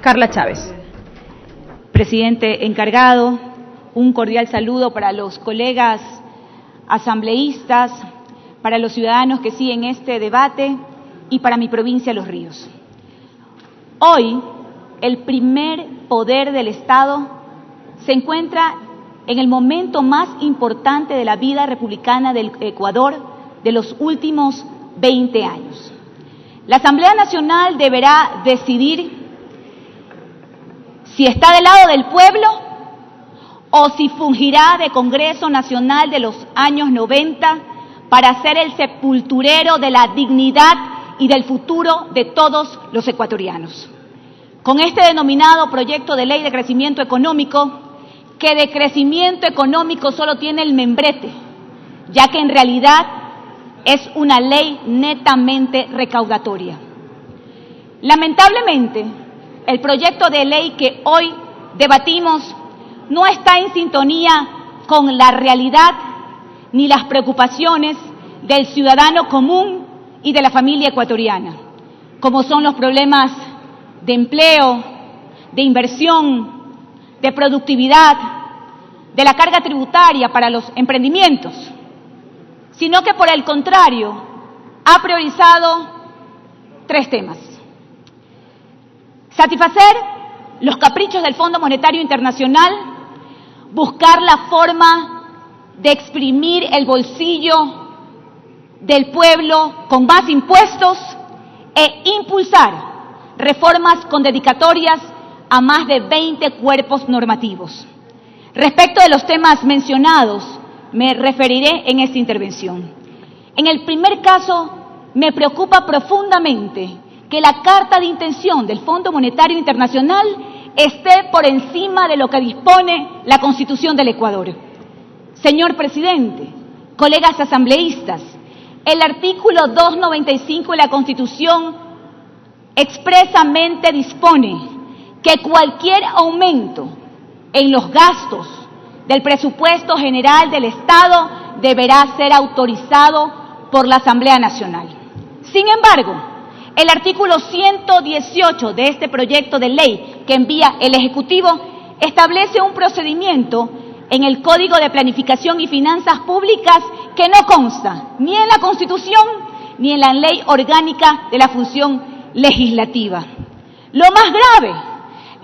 Carla Chávez. Presidente encargado, un cordial saludo para los colegas asambleístas, para los ciudadanos que siguen este debate y para mi provincia Los Ríos. Hoy, el primer poder del Estado se encuentra en el momento más importante de la vida republicana del Ecuador de los últimos 20 años. La Asamblea Nacional deberá decidir si está del lado del pueblo o si fungirá de Congreso Nacional de los años 90 para ser el sepulturero de la dignidad y del futuro de todos los ecuatorianos. Con este denominado proyecto de ley de crecimiento económico, que de crecimiento económico solo tiene el membrete, ya que en realidad es una ley netamente recaudatoria. Lamentablemente, el proyecto de ley que hoy debatimos no está en sintonía con la realidad ni las preocupaciones del ciudadano común y de la familia ecuatoriana, como son los problemas de empleo, de inversión, de productividad, de la carga tributaria para los emprendimientos, sino que por el contrario ha priorizado 3 temas. Satisfacer los caprichos del Fondo Monetario Internacional, buscar la forma de exprimir el bolsillo del pueblo con más impuestos e impulsar reformas con dedicatorias a más de 20 cuerpos normativos. Respecto de los temas mencionados, me referiré en esta intervención. En el primer caso, me preocupa profundamente que la carta de intención del Fondo Monetario Internacional esté por encima de lo que dispone la Constitución del Ecuador. Señor presidente, colegas asambleístas, el artículo 295 de la Constitución expresamente dispone que cualquier aumento en los gastos del presupuesto general del Estado deberá ser autorizado por la Asamblea Nacional. Sin embargo, el artículo 118 de este proyecto de ley que envía el Ejecutivo establece un procedimiento en el Código de Planificación y Finanzas Públicas que no consta ni en la Constitución ni en la Ley Orgánica de la Función Legislativa. Lo más grave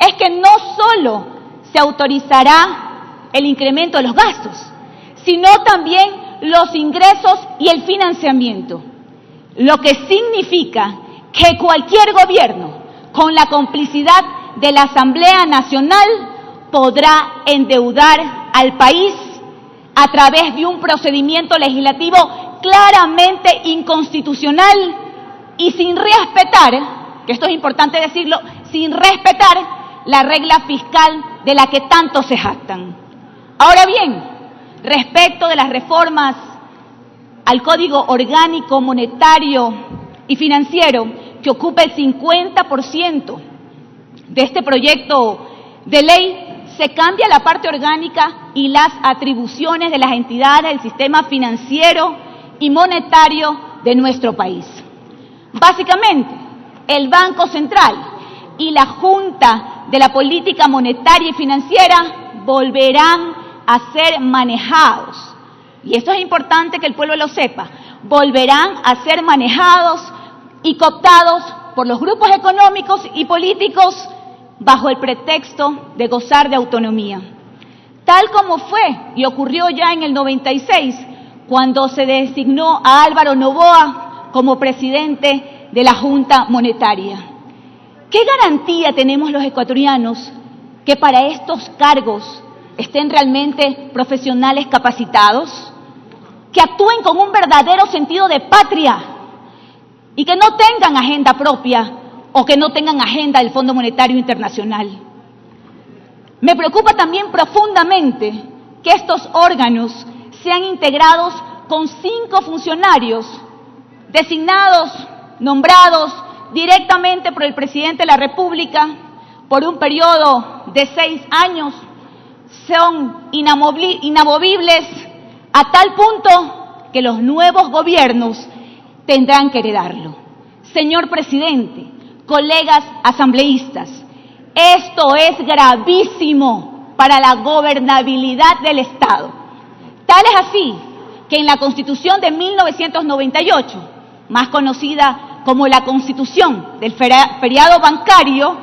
es que no solo se autorizará el incremento de los gastos, sino también los ingresos y el financiamiento, lo que significa que cualquier gobierno, con la complicidad de la Asamblea Nacional, podrá endeudar al país a través de un procedimiento legislativo claramente inconstitucional y sin respetar, que esto es importante decirlo, sin respetar la regla fiscal de la que tanto se jactan. Ahora bien, respecto de las reformas al Código Orgánico Monetario y Financiero, que ocupa el 50% de este proyecto de ley, se cambia la parte orgánica y las atribuciones de las entidades del sistema financiero y monetario de nuestro país. Básicamente, el Banco Central y la Junta de la Política Monetaria y Financiera volverán a ser manejados, y esto es importante que el pueblo lo sepa, volverán a ser manejados y cooptados por los grupos económicos y políticos bajo el pretexto de gozar de autonomía. Tal como fue y ocurrió ya en el 96, cuando se designó a Álvaro Noboa como presidente de la Junta Monetaria. ¿Qué garantía tenemos los ecuatorianos que para estos cargos estén realmente profesionales capacitados, que actúen con un verdadero sentido de patria y que no tengan agenda propia o que no tengan agenda del Fondo Monetario Internacional? Me preocupa también profundamente que estos órganos sean integrados con 5 funcionarios designados, nombrados directamente por el presidente de la República por un periodo de 6 años. Son inamovibles a tal punto que los nuevos gobiernos tendrán que heredarlo. Señor presidente, colegas asambleístas, Esto es gravísimo para la gobernabilidad del Estado. Tal es así que en la Constitución de 1998, más conocida como la Constitución del feriado bancario,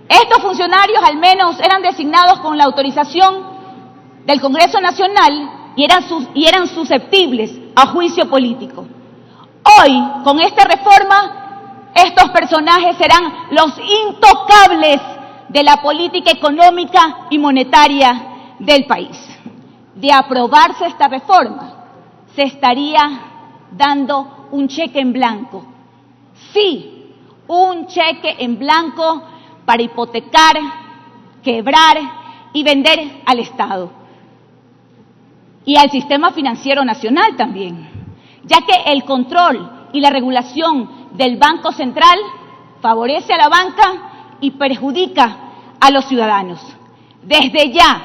estos funcionarios al menos eran designados con la autorización del Congreso Nacional y eran susceptibles a juicio político. Hoy, con esta reforma, estos personajes serán los intocables de la política económica y monetaria del país. De aprobarse esta reforma, se estaría dando un cheque en blanco. Sí, un cheque en blanco para hipotecar, quebrar y vender al Estado. Y al sistema financiero nacional también, ya que el control y la regulación del Banco Central favorece a la banca y perjudica a los ciudadanos. Desde ya,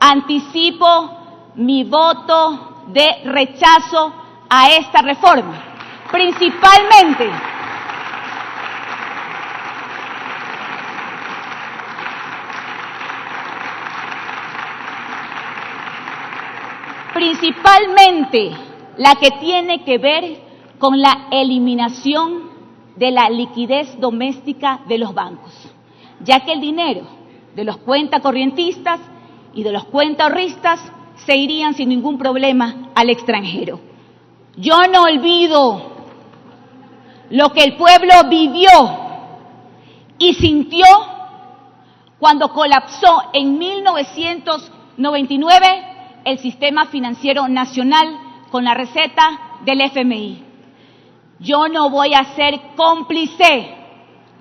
anticipo mi voto de rechazo a esta reforma, principalmente la que tiene que ver con la eliminación de la liquidez doméstica de los bancos, ya que el dinero de los cuentacorrientistas y de los cuentaahorristas se irían sin ningún problema al extranjero. Yo no olvido lo que el pueblo vivió y sintió cuando colapsó en 1999 el sistema financiero nacional con la receta del FMI. Yo no voy a ser cómplice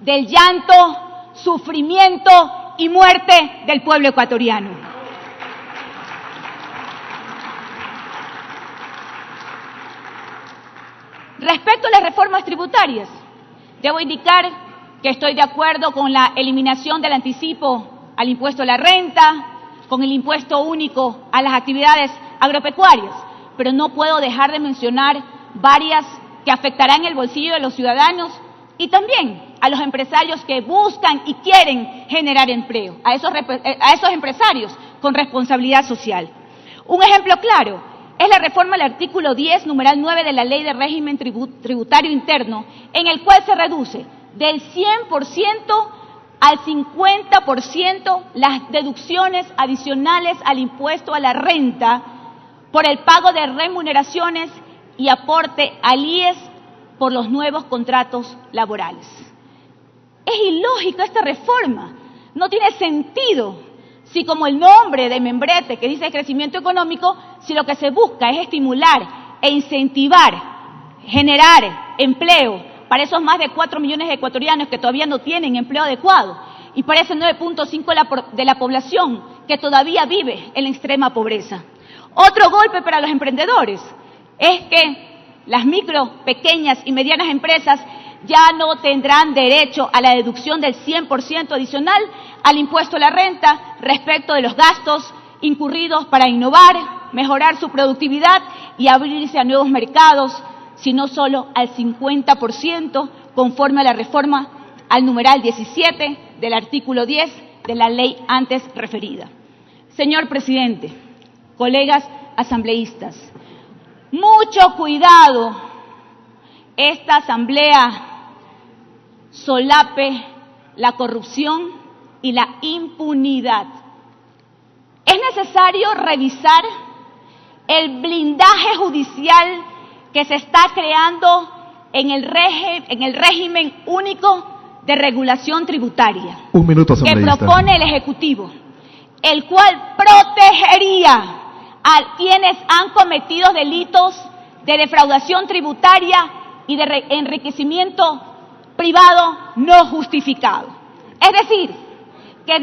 del llanto, sufrimiento y muerte del pueblo ecuatoriano. Respecto a las reformas tributarias, debo indicar que estoy de acuerdo con la eliminación del anticipo al impuesto a la renta, con el impuesto único a las actividades agropecuarias, pero no puedo dejar de mencionar varias que afectarán el bolsillo de los ciudadanos y también a los empresarios que buscan y quieren generar empleo, a esos empresarios con responsabilidad social. Un ejemplo claro es la reforma del artículo 10, numeral 9 de la Ley de Régimen Tributario Interno, en el cual se reduce del 100% al 50% las deducciones adicionales al impuesto a la renta por el pago de remuneraciones y aporte al IES por los nuevos contratos laborales. Es ilógica esta reforma, no tiene sentido si, como el nombre de membrete que dice crecimiento económico, si lo que se busca es estimular e incentivar, generar empleo para esos más de 4 millones de ecuatorianos que todavía no tienen empleo adecuado y para ese 9.5% de la población que todavía vive en la extrema pobreza. Otro golpe para los emprendedores es que las micro, pequeñas y medianas empresas ya no tendrán derecho a la deducción del 100% adicional al impuesto a la renta respecto de los gastos incurridos para innovar, mejorar su productividad y abrirse a nuevos mercados, sino solo al 50% conforme a la reforma al numeral 17 del artículo 10 de la ley antes referida. Señor presidente, colegas asambleístas, mucho cuidado, esta asamblea solape la corrupción y la impunidad. Es necesario revisar el blindaje judicial que se está creando en el régimen único de regulación tributaria. Un minuto, que propone el Ejecutivo, el cual protegería a quienes han cometido delitos de defraudación tributaria y de enriquecimiento privado no justificado. Es decir, que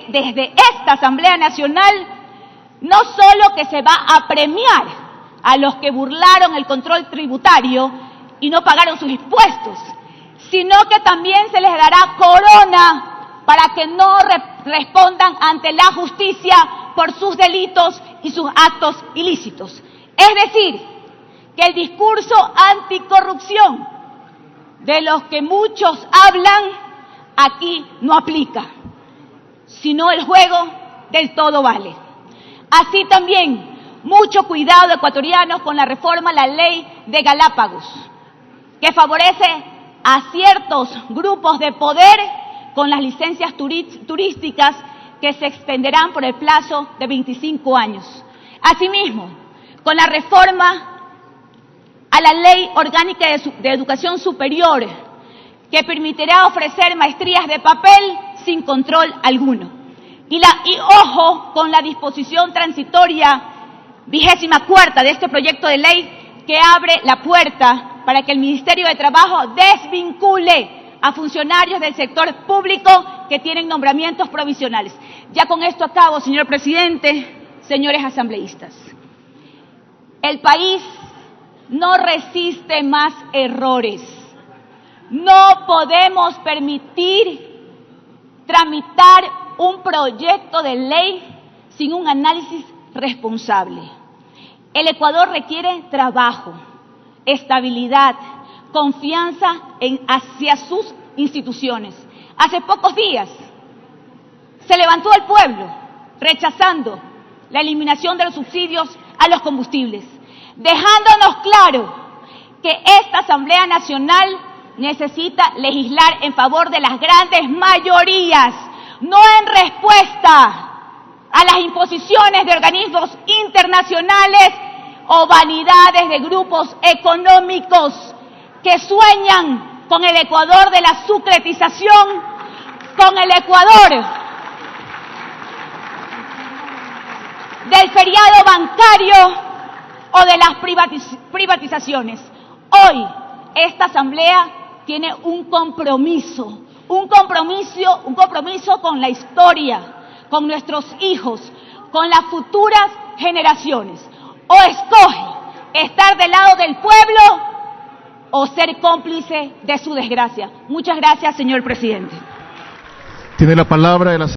desde esta Asamblea Nacional no solo que se va a premiar a los que burlaron el control tributario y no pagaron sus impuestos, sino que también se les dará corona para que no respondan ante la justicia por sus delitos y sus actos ilícitos. Es decir, que el discurso anticorrupción de los que muchos hablan aquí no aplica, sino el juego del todo vale. Así también, mucho cuidado, ecuatorianos, con la reforma a la ley de Galápagos, que favorece a ciertos grupos de poder con las licencias turísticas que se extenderán por el plazo de 25 años. Asimismo, con la reforma a la Ley Orgánica de Educación Superior, que permitirá ofrecer maestrías de papel sin control alguno. Y ojo con la disposición transitoria 24ª de este proyecto de ley, que abre la puerta para que el Ministerio de Trabajo desvincule a funcionarios del sector público que tienen nombramientos provisionales. Ya con esto acabo, señor presidente, señores asambleístas. El país no resiste más errores. No podemos permitir tramitar un proyecto de ley sin un análisis responsable. El Ecuador requiere trabajo, estabilidad, confianza hacia sus instituciones. Hace pocos días se levantó el pueblo rechazando la eliminación de los subsidios a los combustibles, dejándonos claro que esta Asamblea Nacional necesita legislar en favor de las grandes mayorías, no en respuesta a las imposiciones de organismos internacionales o vanidades de grupos económicos que sueñan con el Ecuador de la sucretización, con el Ecuador del feriado bancario o de las privatizaciones. Hoy, esta Asamblea tiene un compromiso con la historia, con nuestros hijos, con las futuras generaciones. O escoge estar del lado del pueblo o ser cómplice de su desgracia. Muchas gracias, señor presidente. Tiene la palabra